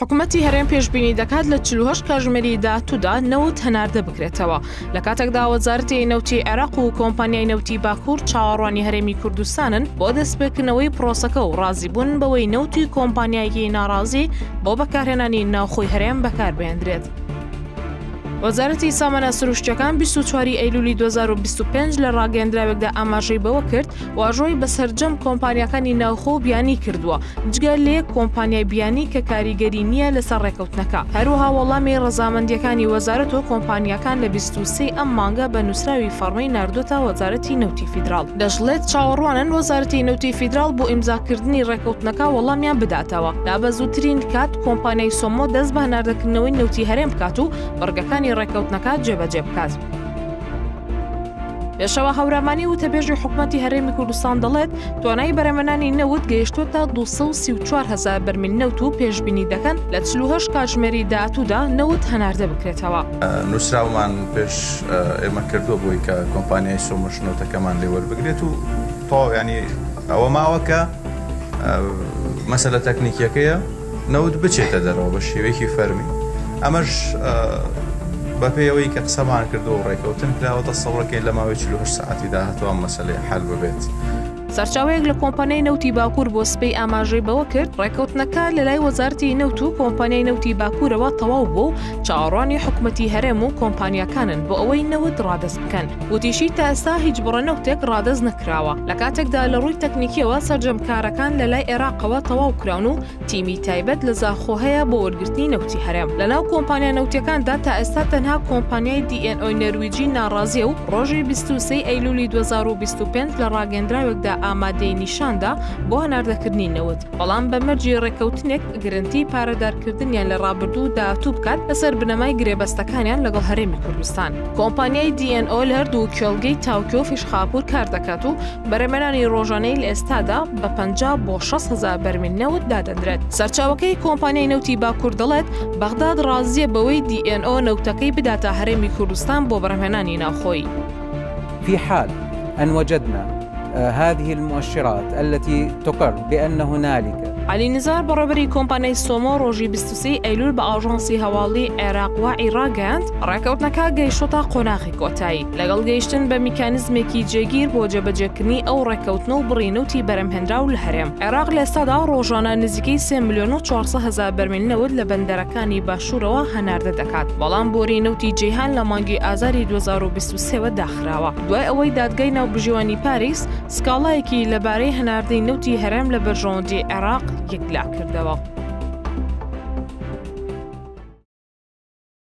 حکوومەتی هەرێم پێشبینی دەکات لە 48 کاتژمێری داهاتوودا نەوت هەناردە بکرێتەوە. لە کاتێکدا وەزارەتی نەوتی عێراق و کۆمپانیای نەوتی باکوور چاوەڕوانی هەرێمی کوردستانن بۆ دەستپێکردنەوەی پرۆسەکە و ڕازیبوون بەوەی نەوتی کۆمپانیایەکی ناڕازی بۆ بەکارهێنانی ناوخۆی هەرێم بەکاربهێنرێت. وەزارەتی سامانە سروشتیەکان 24 ئەیلولی 2025 لە ڕاگەیەندراوێکدا ئاماژەی بەوە کرد واژۆی بەسەرجەم کۆمپانیەکانی ناوخۆ بیانی کردووە جگە لە یەک کۆمپانیای بیانی کە کاریگەری نییە لەسەر ڕێکەوتنەکە. هەروەها وەڵامی ڕەزامەندیەکانی وەزارەت و کۆمپانیەکان لە 23 ئەم مانگە بە نووسراوی فەرمەی ناردوتە وەزارەتی نەوتی فیدراڵ. دەژڵێت چاوەڕوانن وەزارەتی نەوتی فیدراڵ بۆ ئیمزاکردنی ڕێکەوتنەکە وەڵامیان بداتەوە دا بە زووترین کات کۆمپانیای سۆمۆ دەست بە هەناردەکردنەوەی نەوتی هەرێم بکات و بەڕگەکانی ڕێکەوتنەکە جێبەجێ بکات. پێشەوە هەورامانی وتەبێژی حکوومەتی هەرێمی کوردستان دەڵێت توانای بەرهەمهێنانی نەوت گەیشتووەتە 234,000 بەرمیل نەوت و پێشبینی دەکەن لە 48 کاتژمێری داهاتوودا نەوت هەناردە بکرێتەوە. نووسراومان پێش ئێمە کردووە بۆی کە کۆمپانیای سۆمۆش نەوتەکەمان لێ وەربگرێت و تۆ ینی ئەوە ماوە کە مەسەلە تەکنیکیەکەیە نەوت بچێتە دەرەوە بە شێوەیەکی فەرمی. ئەمەش بەپێیەوەی کە قسەمان کردو و ڕێکەوتن کراوەتە سەوڕەکەی لە ماوەی 48 ساعتی داهاتوە ئەم مەسەلەی حەل ببێت. سەرچاوەیەک لە کۆمپانیای نەوتی باکوور بۆ سپەی ئاماژەی بەوە کرد ڕێکەوتنەکە لە لای وەزارەتی نەوت و کۆمپانیای نەوتی باکوورەوە تەواو بوو و چاوەڕوانی حکوومەتی هەرێم و کۆمپانیەکانن بۆ ئەوەی نەوت ڕادەست بکەن. وتیشی تا ئێستا هیچ بڕە نەوتێک ڕادەست نەکراوە. لە کاتێکدا لە ڕووی تەکنیکیەوە سەرجەمکارەکان لە لای عێراقەوە تەواو کراون و تیمی تایبەت لە زاخۆ هەیە بۆ وەرگرتنی نەوتی هەرێم. لەناو کۆمپانیا نەوتیەکاندا تا ئێستا تەنها کۆمپانیای DNO نەرویجی ناڕازیە و ڕۆژی 23 ئەیلولی 2025 لە ڕاگەیەندراوێکدا ئامادەی نیشاندا بۆ هەناردەکردنی نەوت. بەڵام بە مەرجی ڕێکەوتنێک گرنتی پارەدارکردنیان لە ڕابردوو داهاتوو بکات لەسەر بنەمای گرێبەستەکانیان لەگەڵ هەرێمی کوردستان. کۆمپانیای DNO لە هەردوو کێڵگەی تاوکیۆ و فیشخاپور کار دەکات و بەرهەمهێنانی ڕۆژانەی لە ئێستادا بە 50 بۆ 60,000 بەرمیل نەوت دادەنرێت. سەرچاوەکەی کۆمپانیای نەوتی باکوور دەڵێت بەغداد ڕازیە بەوەی DNO نەوتەکەی بداتە هەرێمی کوردستان بۆ بەرهەمهێنانی ناوخۆیی. في حال أن وجدنا هذه المؤشرات التي تقر بأن هنالك علی نزار بەڕێوەبەری کۆمپانیای سۆمۆ ڕۆژی 23 ئەیلول بە ئاژانسی هەواڵی عێراق و عێراقگەاند ڕێکەوتنەکە گەیشتۆتە قۆناغی کۆتایی لەگەڵ گەیشتن بە میکانیزمێکی جێگیر بۆ جێبەجێکردنی ئەو ڕێکەوتنە و بڕینەوتی بەرهەمهێنراو لە هەرێم. عێراق لە ئێستادا ڕۆژانە نزیکەی 3,400,000 بەرمیل نەوت لە بەندەرەکانی باشوورەوە هەناردە دەکات. بەڵام بۆری نەوتی جیهان لە مانگی ئازاری 2023 داخراوە. دوای ئەوەی دادگای ناوبژێوانی پاریس سکاڵایەکی لەبارەی هەناردەی نەوتی هەرێم لە بەرژەوەندی عێراق یەکلا کردەوە.